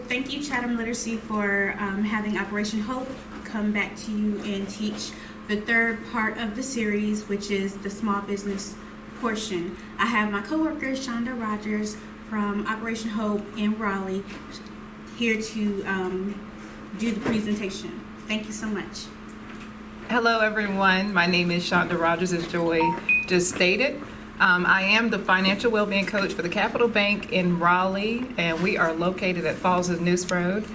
thank you, Chatham Literacy, for having Operation Hope come back to you and teach the third part of the series, which is the small business portion. I have my coworker, Shonda Rodgers from Operation Hope in Raleigh, here to do the presentation. Thank you so much. Hello, everyone. My name is Shonda Rodgers, as Joy just stated. I am the financial well-being coach for the Capital Bank in Raleigh, and we are located at Falls of News Road.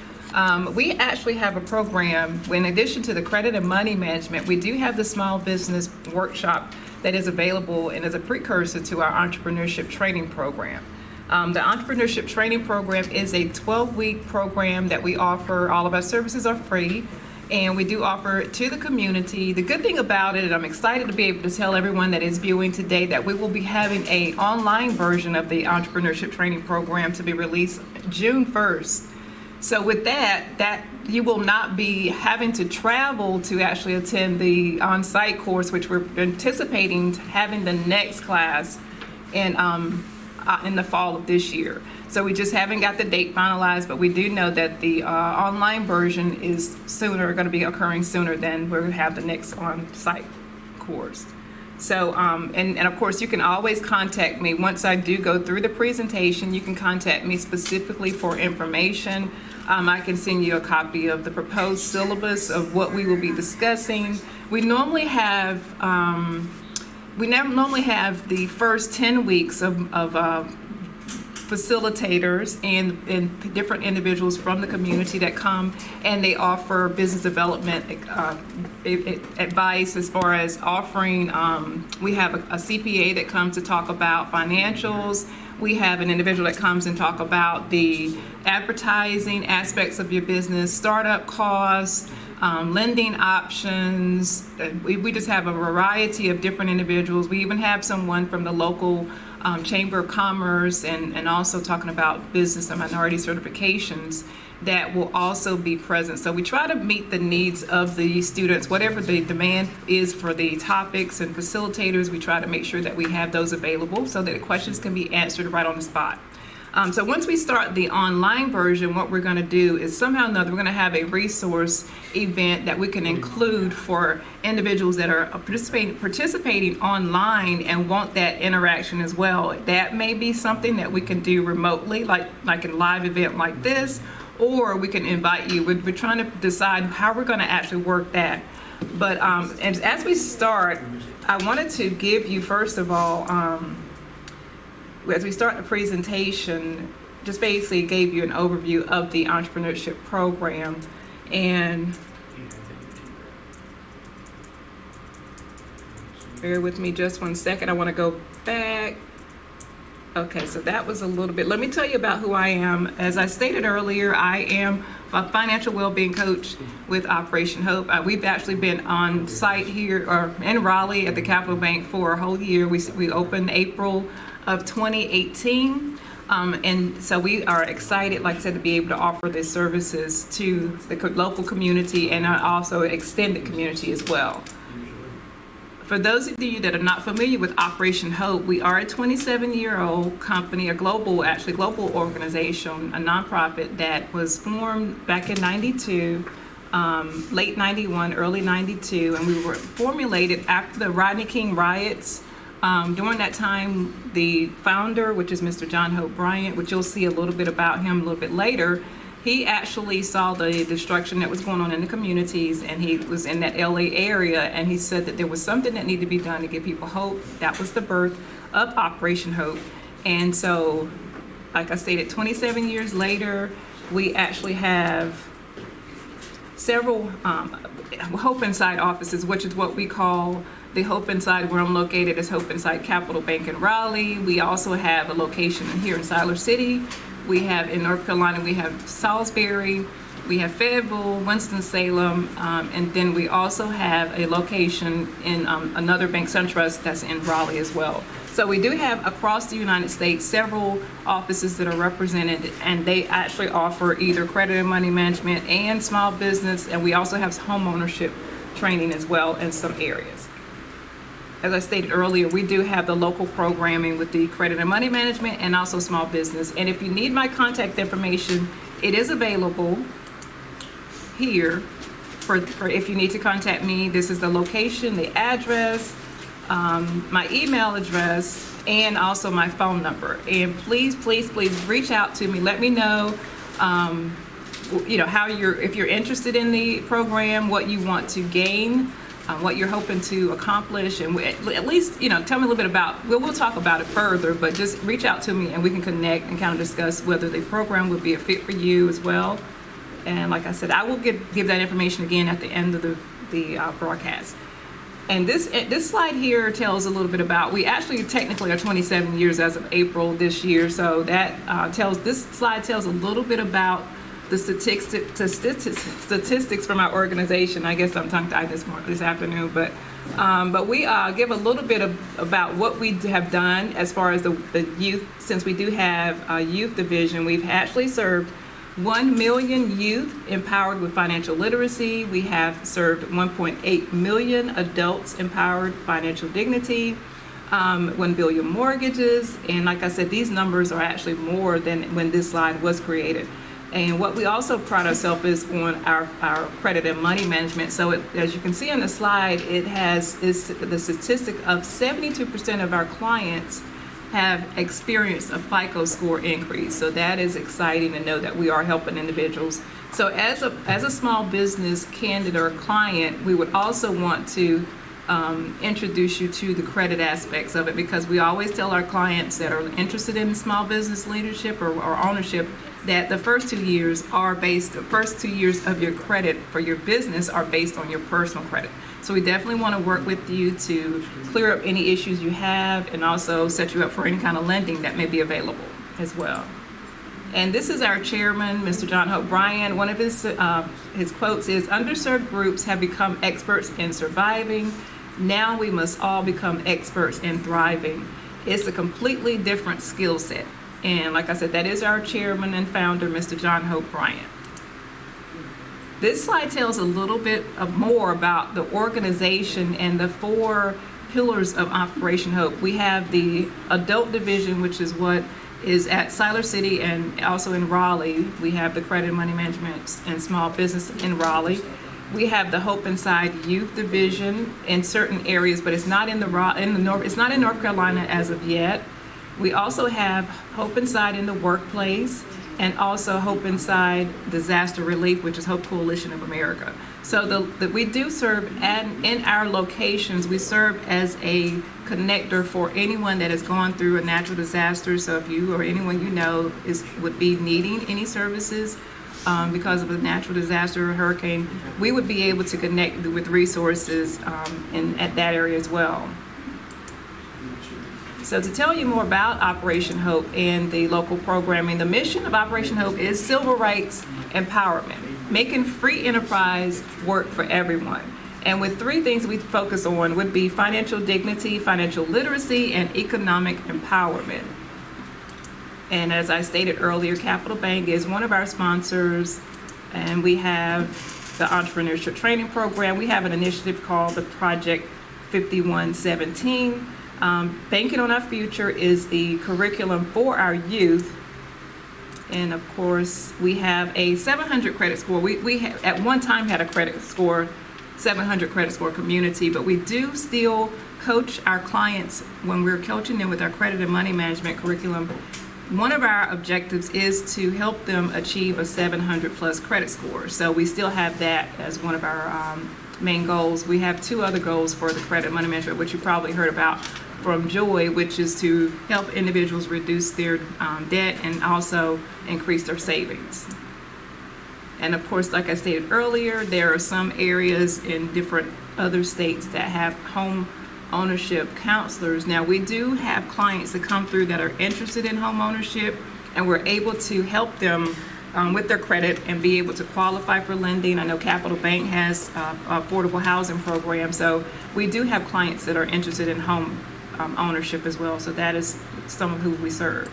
We actually have a program, in addition to the credit and money management, we do have the small business workshop that is available and is a precursor to our entrepreneurship training program. The entrepreneurship training program is a 12-week program that we offer. All of our services are free, and we do offer it to the community. The good thing about it, and I'm excited to be able to tell everyone that is viewing today, that we will be having an online version of the entrepreneurship training program to be released June 1st. So with that you will not be having to travel to actually attend the on-site course, which we're anticipating having the next class in the fall of this year. So we just haven't got the date finalized, but we do know that the online version is going to be occurring sooner than we're going to have the next on-site course. So, and of course, you can always contact me. Once I do go through the presentation, you can contact me specifically for information. I can send you a copy of the proposed syllabus of what we will be discussing. We normally have the first 10 weeks of facilitators and different individuals from the community that come, and they offer business development advice as far as offering. We have a CPA that comes to talk about financials. We have an individual that comes and talk about the advertising aspects of your business, startup costs, lending options. We just have a variety of different individuals. We even have someone from the local Chamber of Commerce and also talking about business and minority certifications that will also be present. So we try to meet the needs of the students, whatever the demand is for the topics and facilitators. We try to make sure that we have those available so that the questions can be answered right on the spot. So once we start the online version, what we're going to do is somehow or another, we're going to have a resource event that we can include for individuals that are participating online and want that interaction as well. That may be something that we can do remotely, like a live event like this, or we can invite you. We're trying to decide how we're going to actually work that. But as we start, I wanted to give you, first of all, as we start the presentation, just basically gave you an overview of the entrepreneurship program. And bear with me just 1 second. I want to go back. Okay, so that was a little bit. Let me tell you about who I am. As I stated earlier, I am a financial well-being coach with Operation Hope. We've actually been on site here or in Raleigh at the Capital Bank for a whole year. We opened April of 2018. And so we are excited, like I said, to be able to offer these services to the local community and also extended community as well. For those of you that are not familiar with Operation Hope, we are a 27-year-old company, a global organization, a nonprofit that was formed back in 92, late 91, early 92, and we were formulated after the Rodney King riots. During that time, the founder, which is Mr. John Hope Bryant, which you'll see a little bit about him a little bit later, he actually saw the destruction that was going on in the communities, and he was in that LA area, and he said that there was something that needed to be done to give people hope. That was the birth of Operation Hope. And so, like I stated, 27 years later, we actually have several Hope Inside offices, which is what we call the Hope Inside, where I'm located, is Hope Inside Capital Bank in Raleigh. We also have a location here in Siler City. We have in North Carolina, we have Salisbury, we have Fayetteville, Winston-Salem, and then we also have a location in another bank, SunTrust, that's in Raleigh as well. So we do have across the United States several offices that are represented, and they actually offer either credit and money management and small business, and we also have home ownership training as well in some areas. As I stated earlier, we do have the local programming with the credit and money management and also small business. And if you need my contact information, it is available here for if you need to contact me. This is the location, the address, my email address, and also my phone number. And please reach out to me. Let me know, how if you're interested in the program, what you want to gain, what you're hoping to accomplish, and at least, tell me a little bit about, we'll talk about it further, but just reach out to me and we can connect and kind of discuss whether the program would be a fit for you as well. And like I said, I will give that information again at the end of the broadcast. And this slide here tells a little bit about, we actually technically are 27 years as of April this year, so that this slide tells a little bit about the statistics from our organization. I guess I'm tongue-tied this afternoon, but we give a little bit about what we have done as far as the youth. Since we do have a youth division, we've actually served 1 million youth empowered with financial literacy. We have served 1.8 million adults empowered financial dignity, 1 billion mortgages, and like I said, these numbers are actually more than when this slide was created. And what we also pride ourselves is on our credit and money management. So as you can see on the slide, it is the statistic of 72% of our clients have experienced a FICO score increase. So that is exciting to know that we are helping individuals. So as a small business candidate or client, we would also want to introduce you to the credit aspects of it, because we always tell our clients that are interested in small business leadership or ownership that the first 2 years of your credit for your business are based on your personal credit. So we definitely want to work with you to clear up any issues you have and also set you up for any kind of lending that may be available as well. And this is our chairman, Mr. John Hope Bryant. One of his quotes is, "Underserved groups have become experts in surviving. Now we must all become experts in thriving." It's a completely different skill set. And like I said, that is our chairman and founder, Mr. John Hope Bryant. This slide tells a little bit more about the organization and the 4 pillars of Operation Hope. We have the adult division, which is what is at Siler City and also in Raleigh. We have the credit and money management and small business in Raleigh. We have the Hope Inside Youth Division in certain areas, but it's not in North Carolina as of yet. We also have Hope Inside in the workplace, and also Hope Inside Disaster Relief, which is Hope Coalition of America. So we do serve in our locations. We serve as a connector for anyone that has gone through a natural disaster. So if you or anyone you know would be needing any services because of a natural disaster or hurricane, we would be able to connect with resources at that area as well. So to tell you more about Operation Hope and the local programming, the mission of Operation Hope is civil rights empowerment, making free enterprise work for everyone. And with 3 things we focus on would be financial dignity, financial literacy, and economic empowerment. And as I stated earlier, Capital Bank is one of our sponsors, and we have the entrepreneurship training program. We have an initiative called the Project 5117. Banking on Our Future is the curriculum for our youth. And of course, we have a 700 credit score. We have, at one time had a credit score, 700 credit score community, but we do still coach our clients when we're coaching them with our credit and money management curriculum. One of our objectives is to help them achieve a 700 plus credit score. So we still have that as one of our main goals. We have 2 other goals for the credit and money management, which you probably heard about from Joy, which is to help individuals reduce their debt and also increase their savings. And of course, like I stated earlier, there are some areas in different other states that have home ownership counselors. Now, we do have clients that come through that are interested in home ownership, and we're able to help them with their credit and be able to qualify for lending. I know Capital Bank has affordable housing program, so we do have clients that are interested in home ownership as well. So that is some of who we serve.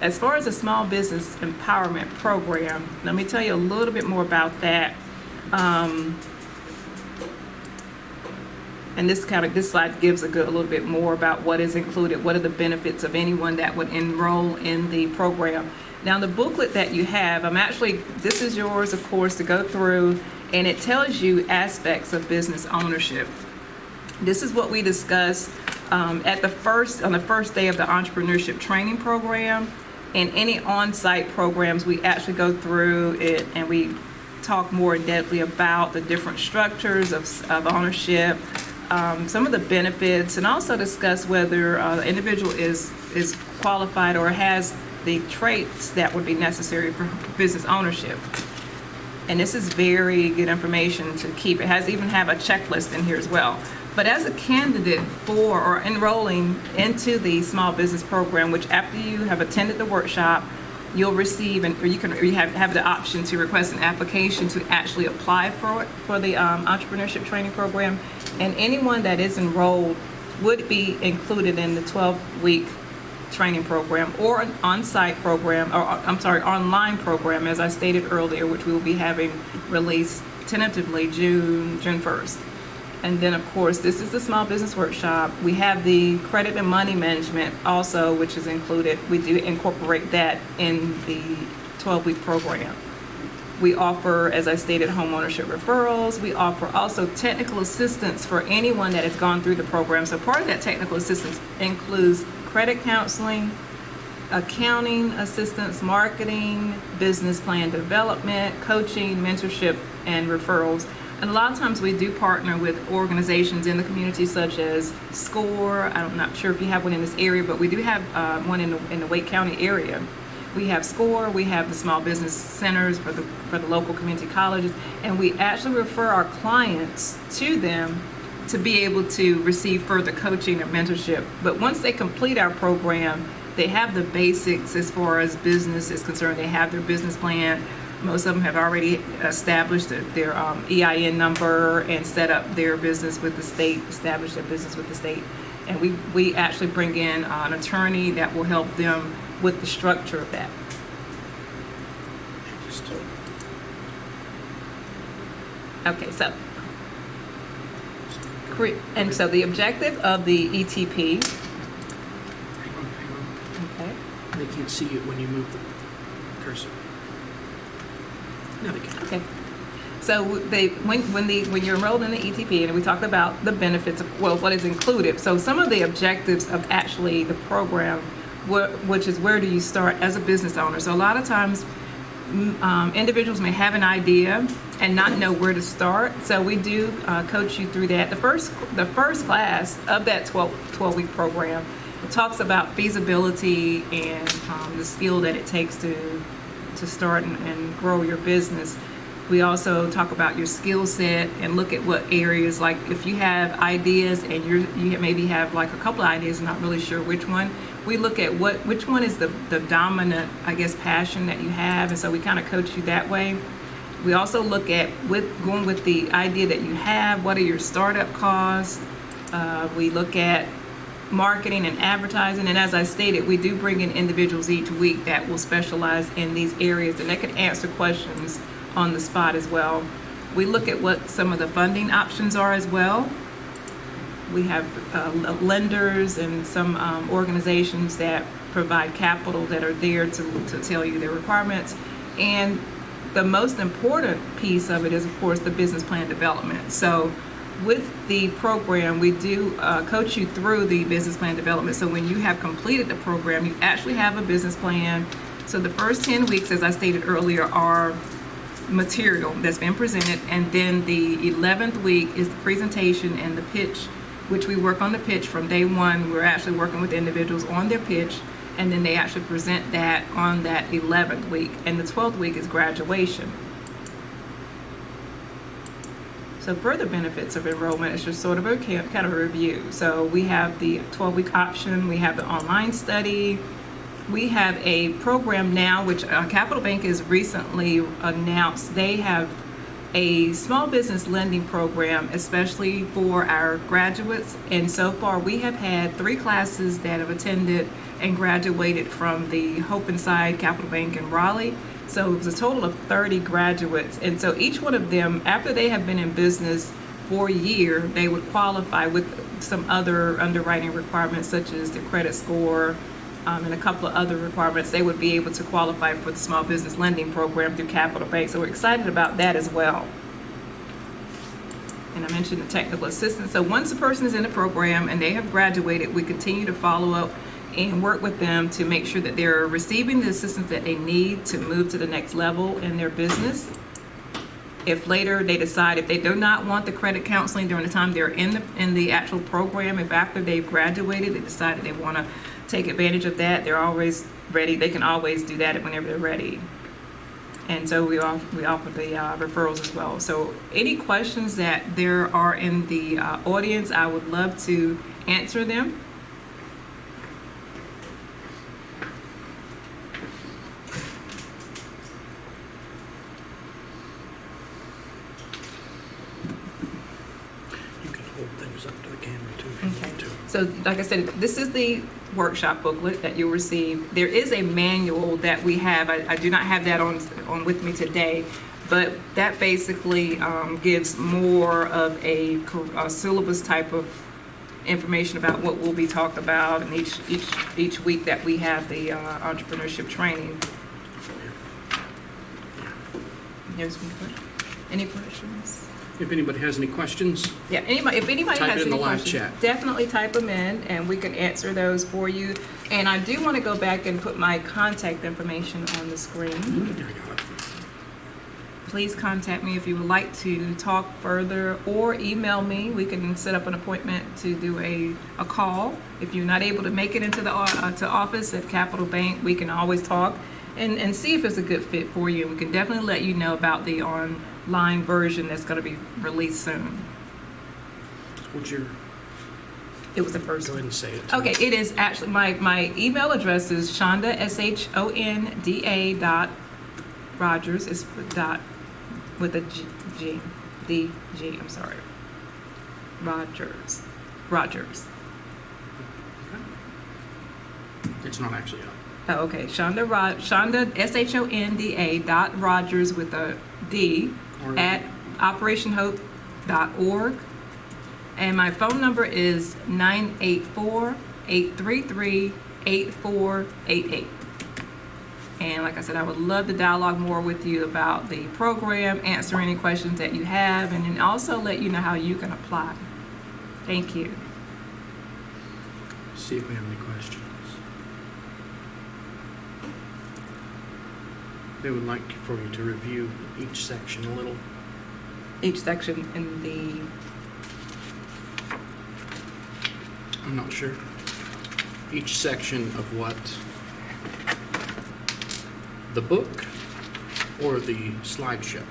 As far as the small business empowerment program, let me tell you a little bit more about that. And this slide gives a little bit more about what is included, what are the benefits of anyone that would enroll in the program. Now, the booklet that you have, this is yours, of course, to go through, and it tells you aspects of business ownership. This is what we discussed on the first day of the entrepreneurship training program. And any on-site programs, we actually go through it and we talk more in depth about the different structures of ownership, some of the benefits, and also discuss whether the individual is qualified or has the traits that would be necessary for business ownership. And this is very good information to keep. It even have a checklist in here as well. But as a candidate for or enrolling into the small business program, which after you have attended the workshop, you'll receive, or you have the option to request an application to actually apply for the entrepreneurship training program. And anyone that is enrolled would be included in the 12-week training program or an on-site program, online program, as I stated earlier, which we will be having released tentatively June 1st. And then, of course, this is the small business workshop. We have the credit and money management also, which is included. We do incorporate that in the 12-week program. We offer, as I stated, home ownership referrals. We offer also technical assistance for anyone that has gone through the program. So part of that technical assistance includes credit counseling, accounting assistance, marketing, business plan development, coaching, mentorship, and referrals. And a lot of times we do partner with organizations in the community such as SCORE. I'm not sure if you have one in this area, but we do have one in the Wake County area. We have SCORE, we have the small business centers for the local community colleges, and we actually refer our clients to them to be able to receive further coaching or mentorship. But once they complete our program, they have the basics as far as business is concerned. They have their business plan. Most of them have already established their EIN number and set up their business with the state, established their business with the state. And we actually bring in an attorney that will help them with the structure of that. Okay, so the objective of the ETP. Hang on. Okay. They can't see it when you move the cursor. Now they can. Okay. So when you're enrolled in the ETP, and we talked about the benefits of what is included. So some of the objectives of actually the program, which is where do you start as a business owner. So a lot of times individuals may have an idea and not know where to start. So we do coach you through that. The first class of that 12-week program, it talks about feasibility and the skill that it takes to start and grow your business. We also talk about your skill set and look at what areas, like if you have ideas and you maybe have like a couple of ideas and not really sure which one, we look at which one is the dominant, I guess, passion that you have, and so we kind of coach you that way. We also look at going with the idea that you have, what are your startup costs. We look at marketing and advertising, and as I stated, we do bring in individuals each week that will specialize in these areas, and they can answer questions on the spot as well. We look at what some of the funding options are as well. We have lenders and some organizations that provide capital that are there to tell you their requirements. And the most important piece of it is, of course, the business plan development. So with the program, we do coach you through the business plan development. So when you have completed the program, you actually have a business plan. So the first 10 weeks, as I stated earlier, are material that's been presented, and then the 11th week is the presentation and the pitch, which we work on the pitch from day one. We're actually working with individuals on their pitch, and then they actually present that on that 11th week, and the 12th week is graduation. So further benefits of enrollment is just sort of a kind of a review. So we have the 12-week option, we have the online study, we have a program now which Capital Bank has recently announced. They have a small business lending program, especially for our graduates. And so far we have had 3 classes that have attended and graduated from the Hope Inside Capital Bank in Raleigh. So it was a total of 30 graduates. And so each one of them, after they have been in business for a year, they would qualify with some other underwriting requirements such as the credit score, and a couple of other requirements, they would be able to qualify for the small business lending program through Capital Bank. So we're excited about that as well. And I mentioned the technical assistance. So once a person is in the program and they have graduated, we continue to follow up and work with them to make sure that they're receiving the assistance that they need to move to the next level in their business. If later they decide if they do not want the credit counseling during the time they're in the actual program, if after they've graduated they decide that they want to take advantage of that, they're always ready. They can always do that whenever they're ready. And so we offer the referrals as well. So any questions that there are in the audience, I would love to answer them. You can hold things up to the camera too if you want to. So like I said, this is the workshop booklet that you'll receive. There is a manual that we have. I do not have that on with me today, but that basically gives more of a syllabus type of information about what will be talked about in each week that we have the entrepreneurship training. Yes, any questions? If anybody has any questions, Yeah, if anybody Type it has in the any live questions, chat. definitely type them in and we can answer those for you. And I do want to go back and put my contact information on the screen. I got it. Please contact me if you would like to talk further or email me. We can set up an appointment to do a call. If you're not able to make it into the to office at Capital Bank, we can always talk and see if it's a good fit for you. We can definitely let you know about the online version that's going to be released soon. What's your, It was the first go one. ahead and say it. Okay, it is actually, my email address is Shonda, SHONDA dot Rodgers, it's dot with a D, I'm sorry. Rodgers. It's not actually up. Oh, okay, Shonda, SHONDA dot Rodgers with a D Or- at operationhope.org. And my phone number is 984-833-8488. And like I said, I would love to dialogue more with you about the program, answer any questions that you have, and then also let you know how you can apply. Thank you. See if we have any questions. They would like for you to review each section a little. Each section in the, I'm not sure. Each section of what? The book or the slideshow?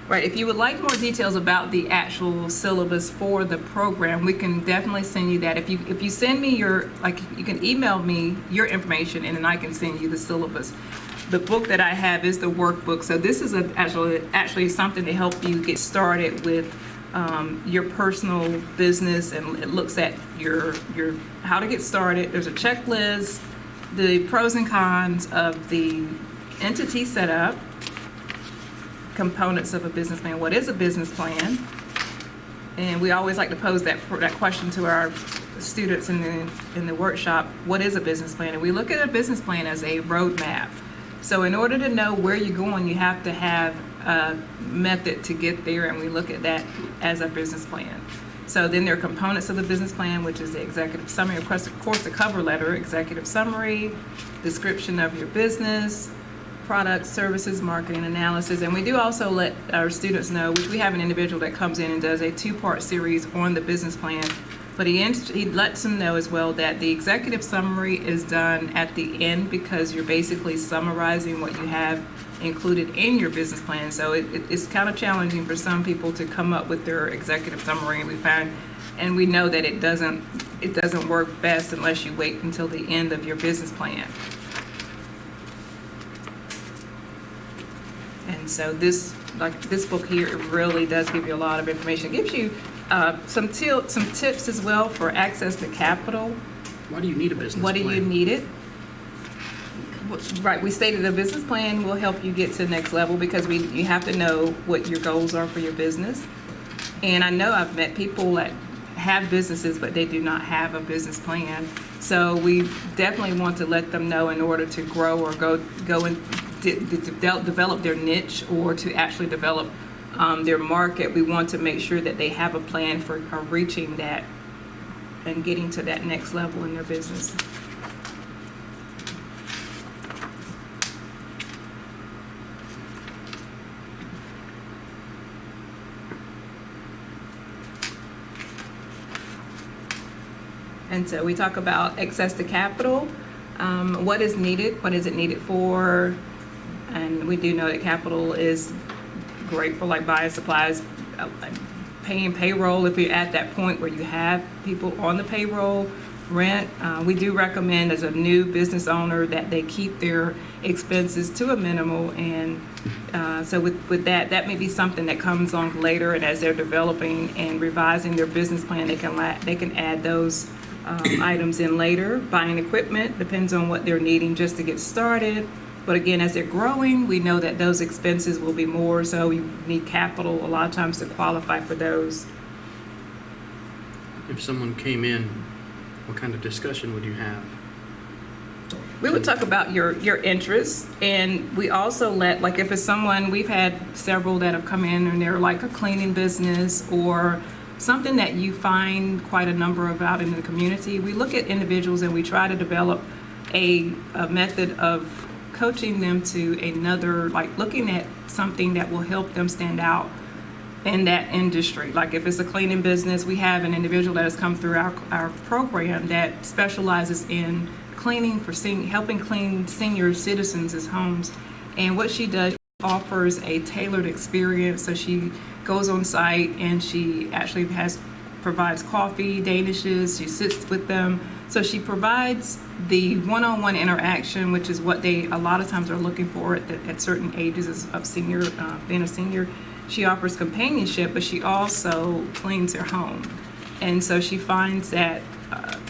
right, if you would like more details about the actual syllabus for the program, we can definitely send you that. If you send me you can email me your information and then I can send you the syllabus. The book that I have is the workbook, so this is actually something to help you get started with your personal business, and it looks at your how to get started. There's a checklist, the pros and cons of the entity setup, components of a business plan. What is a business plan? And we always like to pose that question to our students in the workshop. What is a business plan? And we look at a business plan as a roadmap. So in order to know where you're going, you have to have a method to get there, and we look at that as a business plan. So then there are components of the business plan, which is the executive summary, of course the cover letter, executive summary, description of your business, products, services, marketing analysis. And we do also let our students know, which we have an individual that comes in and does a 2-part series on the business plan. But he lets them know as well that the executive summary is done at the end because you're basically summarizing what you have included in your business plan. So it's kind of challenging for some people to come up with their executive summary, and we know that it doesn't work best unless you wait until the end of your business plan. And so this book here, it really does give you a lot of information. It gives you some tips as well for access to capital. Why do you need a business What plan? do you need it? Right, we stated a business plan will help you get to the next level because you have to know what your goals are for your business. And I know I've met people that have businesses, but they do not have a business plan. So we definitely want to let them know in order to grow or go and develop their niche or to actually develop their market. We want to make sure that they have a plan for reaching that and getting to that next level in their business. And so we talk about access to capital. What is needed? What is it needed for? And we do know that capital is great for like buying supplies, paying payroll if you're at that point where you have people on the payroll, rent. We do recommend as a new business owner that they keep their expenses to a minimal, and so with that may be something that comes on later, and as they're developing and revising their business plan, they can add those items in later. Buying equipment depends on what they're needing just to get started. But again, as they're growing, we know that those expenses will be more, so you need capital a lot of times to qualify for those. If someone came in, what kind of discussion would you have? We would talk about your interests, and we also like if it's someone, we've had several that have come in and they're like a cleaning business or something that you find quite a number of out in the community. We look at individuals and we try to develop a method of coaching them to another, like looking at something that will help them stand out in that industry. Like if it's a cleaning business, we have an individual that has come through our program that specializes in cleaning for helping clean senior citizens' homes. And what she does, she offers a tailored experience. So she goes on site and she actually provides coffee, danishes, she sits with them. So she provides the one-on-one interaction, which is what they a lot of times are looking for at certain ages of senior, being a senior. She offers companionship, but she also cleans her home. And so she finds that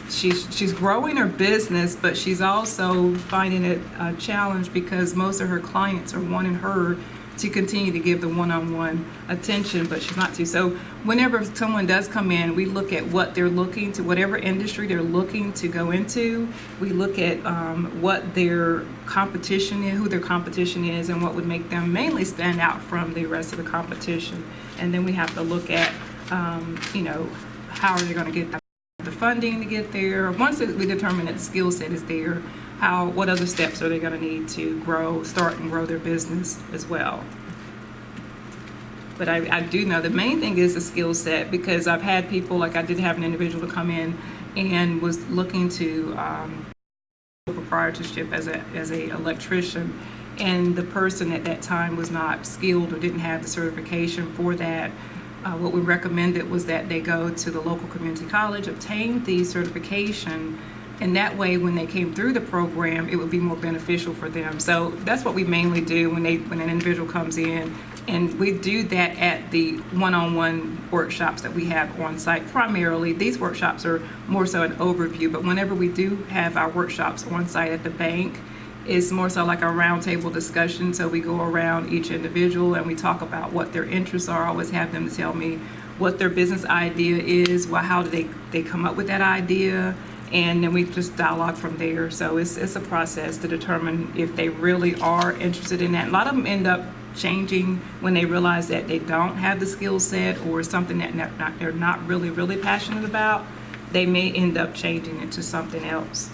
she's growing her business, but she's also finding it a challenge because most of her clients are wanting her to continue to give the one-on-one attention, but she's not to. So whenever someone does come in, we look at what they're looking to, whatever industry they're looking to go into. We look at what their competition is, who their competition is, and what would make them mainly stand out from the rest of the competition. And then we have to look at, how are they going to get the funding to get there. Once we determine that the skill set is there, what other steps are they going to need to start and grow their business as well. But I do know the main thing is the skill set, because I've had people, like I did have an individual to come in and was looking to proprietorship as a electrician, and the person at that time was not skilled or didn't have the certification for that. What we recommended was that they go to the local community college, obtain the certification, and that way when they came through the program, it would be more beneficial for them. So that's what we mainly do when an individual comes in, and we do that at the one-on-one workshops that we have on site. Primarily, these workshops are more so an overview, but whenever we do have our workshops on site at the bank, it's more so like a roundtable discussion. So we go around each individual and we talk about what their interests are. I always have them to tell me what their business idea is, how do they come up with that idea, and then we just dialogue from there. So it's a process to determine if they really are interested in that. A lot of them end up changing when they realize that they don't have the skill set or something that they're not really passionate about. They may end up changing into something else.